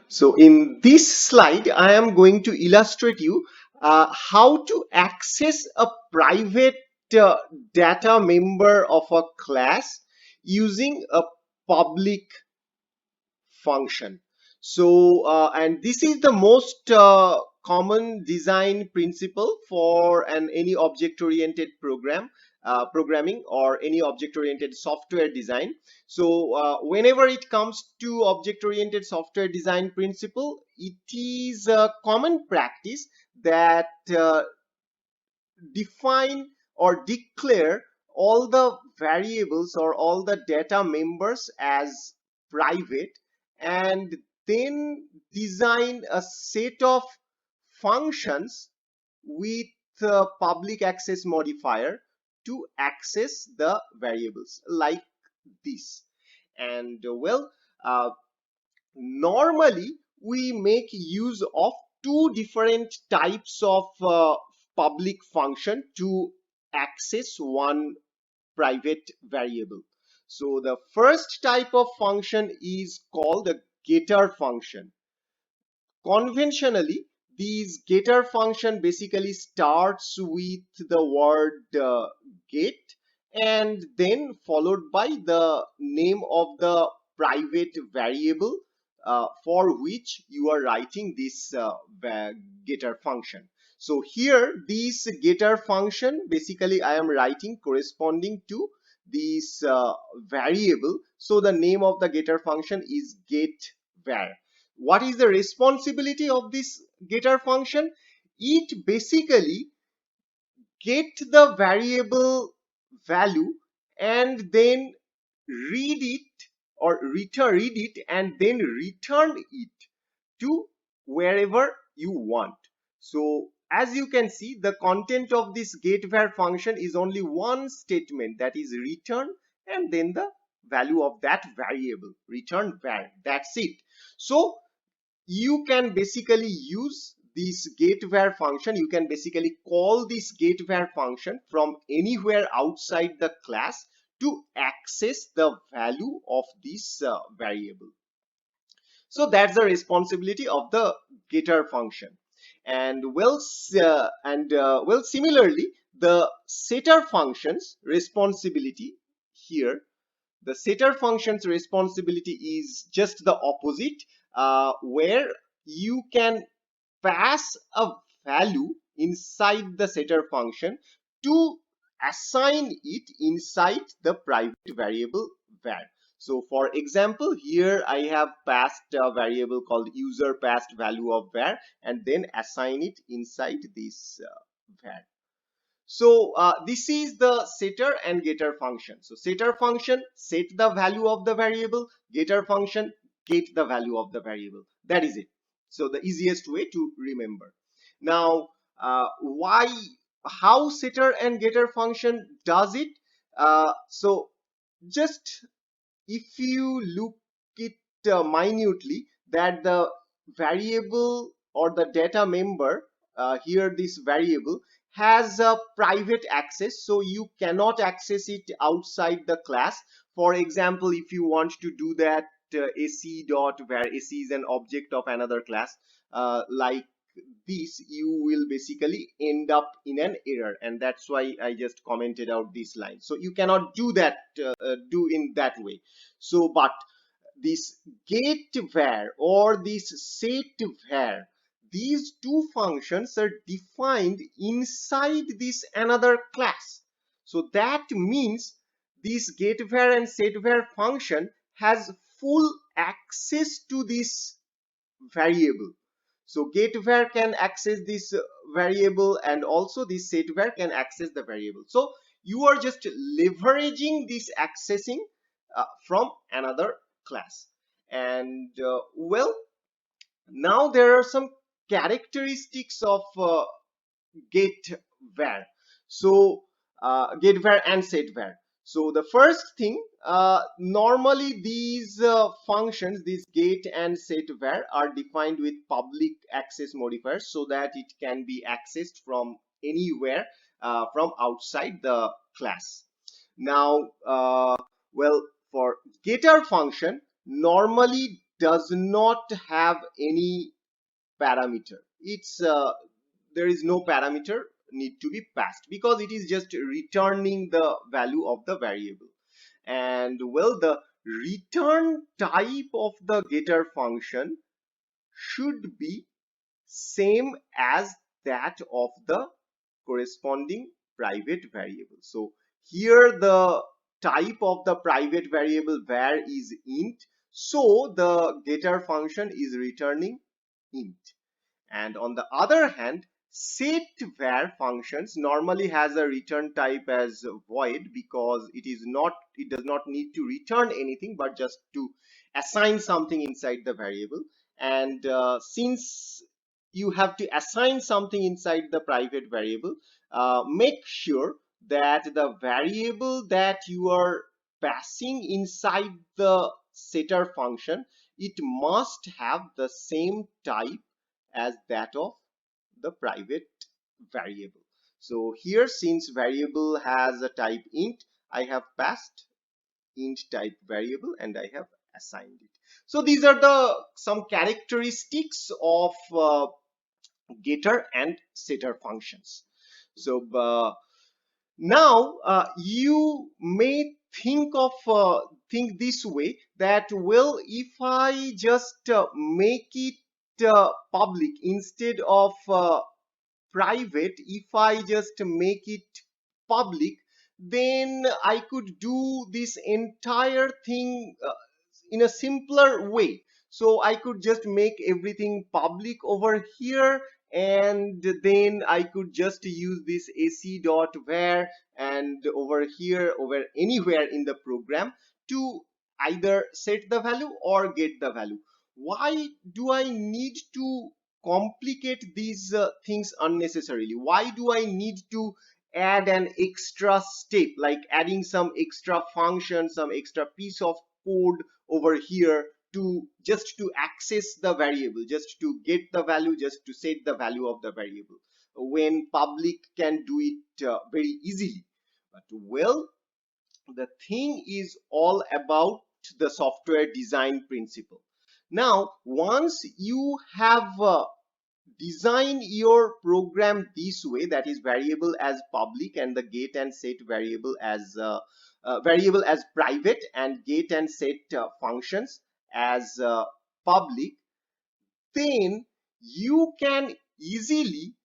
So in this slide, I am going to illustrate you how to access a private uh, data member of a class using a public function. So and this is the most common design principle for any object oriented programming or any object oriented software design. So whenever it comes to object oriented software design principle, it is a common practice that define or declare all the variables or all the data members as private, and then design a set of functions with a public access modifier to access the variables like this. And normally we make use of two different types of public function to access one private variable. So the first type of function is called a getter function. Conventionally, these getter function basically starts with the word get and then followed by the name of the private variable for which you are writing this getter function. So here this getter function basically I am writing corresponding to this variable. So the name of the getter function is get var. What is the responsibility of this getter function? It basically get the variable value and then read it or read it and then return it to wherever you want. So as you can see, the content of this getVar function is only one statement, that is return and then the value of that variable, return var. That's it. So you can basically use this getVar function. You can basically call this getVar function from anywhere outside the class to access the value of this variable. So that's the responsibility of the getter function. And similarly, the setter function's responsibility here, the setter function's responsibility is just the opposite, where you can pass a value inside the setter function to assign it inside the private variable var. So for example, here I have passed a variable called user passed value of var and then assign it inside this var. So this is the setter and getter function. So setter function set the value of the variable, getter function get the value of the variable. That is it. So the easiest way to remember. Now why, how setter and getter function does it? So just if you look it minutely, that the variable or the data member, here this variable has a private access, so you cannot access it outside the class. For example, if you want to do that, ac.var, ac is an object of another class, like this, you will basically end up in an error, and that's why I just commented out this line. So you cannot do that, do in that way. So but this get var or this set var, these two functions are defined inside this another class. So that means this get var and set var function has full access to this variable. So getVar can access this variable and also this setVar can access the variable. So you are just leveraging this accessing from another class. And now there are some characteristics of getVar. So getVar and setVar. So the first thing, normally these functions, these get and setVar, are defined with public access modifiers so that it can be accessed from anywhere from outside the class. Now, for getter function, normally does not have any parameter. It's there is no parameter need to be passed because it is just returning the value of the variable. And well, the return type of the getter function should be same as that of the corresponding private variable. So here the type of the private variable var is int, so the getter function is returning int. And on the other hand, setVar functions normally has a return type as void because it does not need to return anything but just to assign something inside the variable. And since you have to assign something inside the private variable, make sure that the variable that you are passing inside the setter function, it must have the same type as that of the private variable. So here, since variable has a type int, I have passed int type variable and I have assigned it. So these are the some characteristics of getter and setter functions. So now you may think this way that, well, if I just make it public instead of private, if I just make it public, then I could do this entire thing in a simpler way. So I could just make everything public over here, and then I could just use this ac.var and over here, over anywhere in the program, to either set the value or get the value. Why do I need to complicate these things unnecessarily? Why do I need to add an extra step, like adding some extra function, some extra piece of code over here to just to access the variable, just to get the value, just to set the value of the variable, when public can do it very easily? But well, the thing is all about the software design principle. Now once you have design your program this way, that is variable as public and the get and set variable as private and get and set functions as public, then you can easily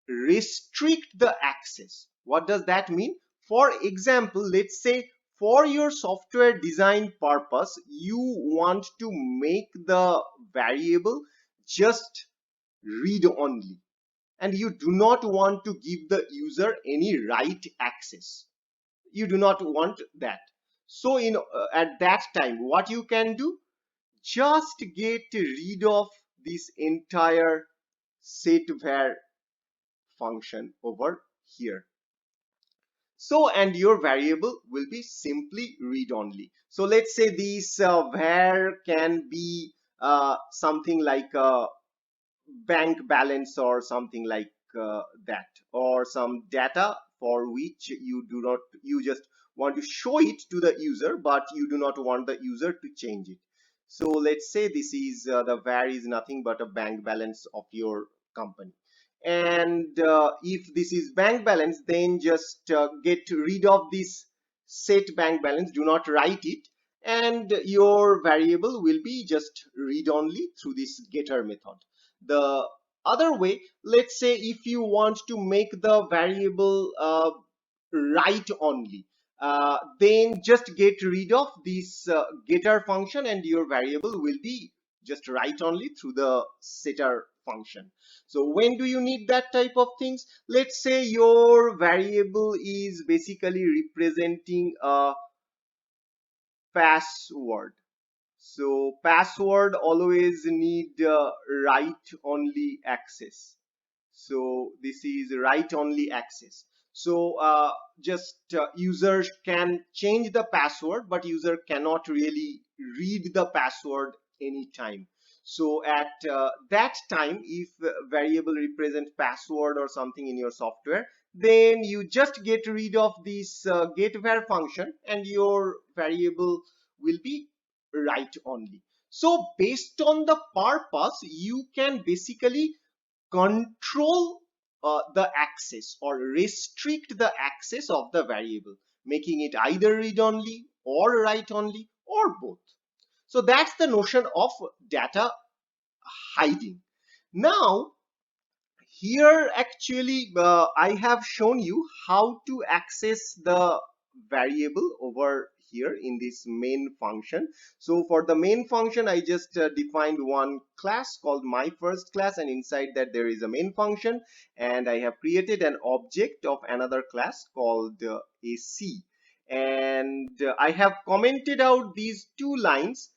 restrict the access. What does that mean? For example, let's say for your software design purpose, you want to make the variable just read only, and you do not want to give the user any write access. You do not want that. So at that time, what you can do, just get rid of this entire setVar function over here. So, and your variable will be simply read only. So let's say this var can be something like a bank balance or something like that, or some data for which you just want to show it to the user, but you do not want the user to change it. So let's say this is the var is nothing but a bank balance of your company, and if this is bank balance, then just get rid of this set bank balance, do not write it, and your variable will be just read only through this getter method. The other way, let's say if you want to make the variable write only, then just get rid of this getter function and your variable will be just write only through the setter function. So when do you need that type of things? Let's say your variable is basically representing a password. So password always need write only access. So this is write only access. So just users can change the password, but user cannot really read the password anytime. So at that time, if variable represent password or something in your software, then you just get rid of this getVar function and your variable will be write only. So based on the purpose, you can basically control the access or restrict the access of the variable, making it either read only or write only or both. So that's the notion of data hiding. Now here actually I have shown you how to access the variable over here in this main function. So for the main function, I just defined one class called my first class, and inside that there is a main function, and I have created an object of another class called AC, and I have commented out these two lines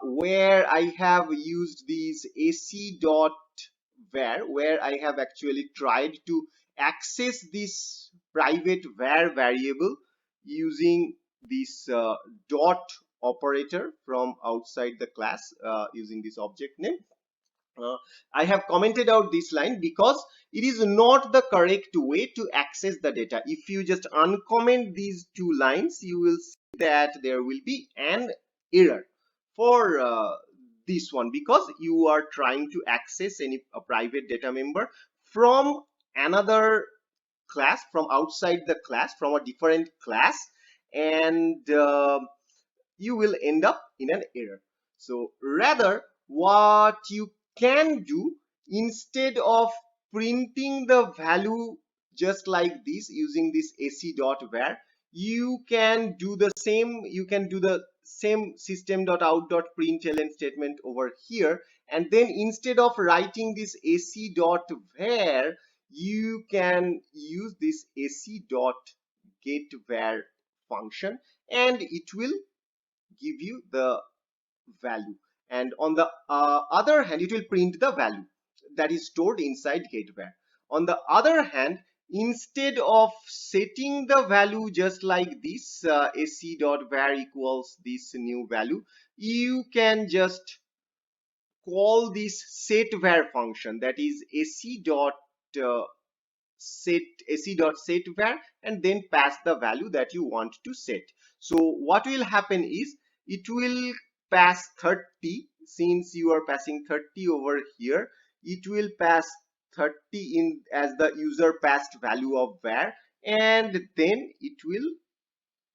where I have used these AC dot var, where I have actually tried to access this private var variable using this dot operator from outside the class using this object name. uh, I have commented out this line because it is not the correct way to access the data. If you just uncomment these two lines, you will see that there will be an error for this one, because you are trying to access a private data member from another class, from outside the class, from a different class, and you will end up in an error. So rather, what you can do, instead of printing the value just like this using this ac.var, you can do the same. You can do the same system.out.println statement over here, and then instead of writing this ac.var, you can use this ac.getVar function, and it will give you the value, and on the other hand it will print the value that is stored inside getVar. On the other hand, instead of setting the value just like this ac.var equals this new value, you can just call this setVar function, that is ac.setVar, and then pass the value that you want to set. So what will happen is it will pass 30. Since you are passing 30 over here, it will pass 30 in as the user passed value of var, and then it will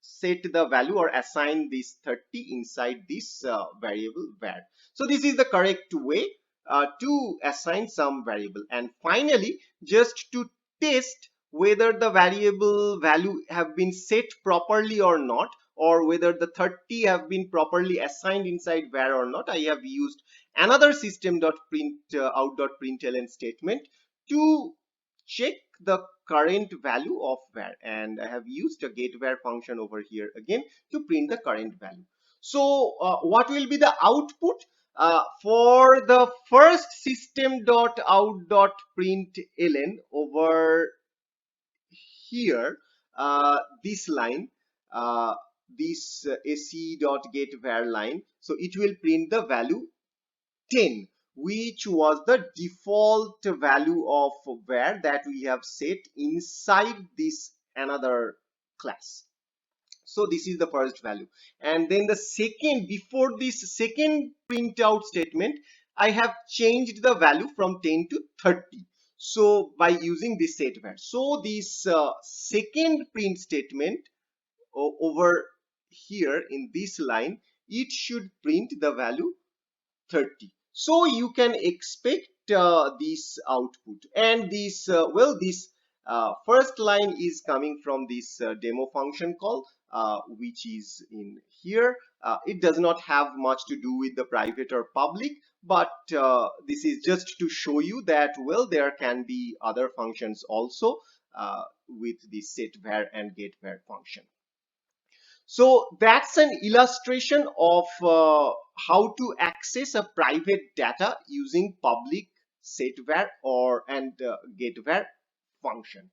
set the value or assign this 30 inside this variable var. So this is the correct way to assign some variable. And finally, just to test whether the variable value have been set properly or not, or whether the 30 have been properly assigned inside var or not, I have used another system.out.println statement to check the current value of var, and I have used a getVar function over here again to print the current value. So what will be the output for the first system.out.println over here? This line, this ac.getVar line, so it will print the value 10, which was the default value of var that we have set inside this another class. So this is the first value, and then the second, before this second printout statement, I have changed the value from 10 to 30, so by using this set var. So this second print statement over here in this line, it should print the value 30. So you can expect this output, and this well, this first line is coming from this demo function call, which is in here. It does not have much to do with the private or public, but this is just to show you that, well, there can be other functions also with the setVar and getVar function. So that's an illustration of how to access a private data using public setVar or and getVar function.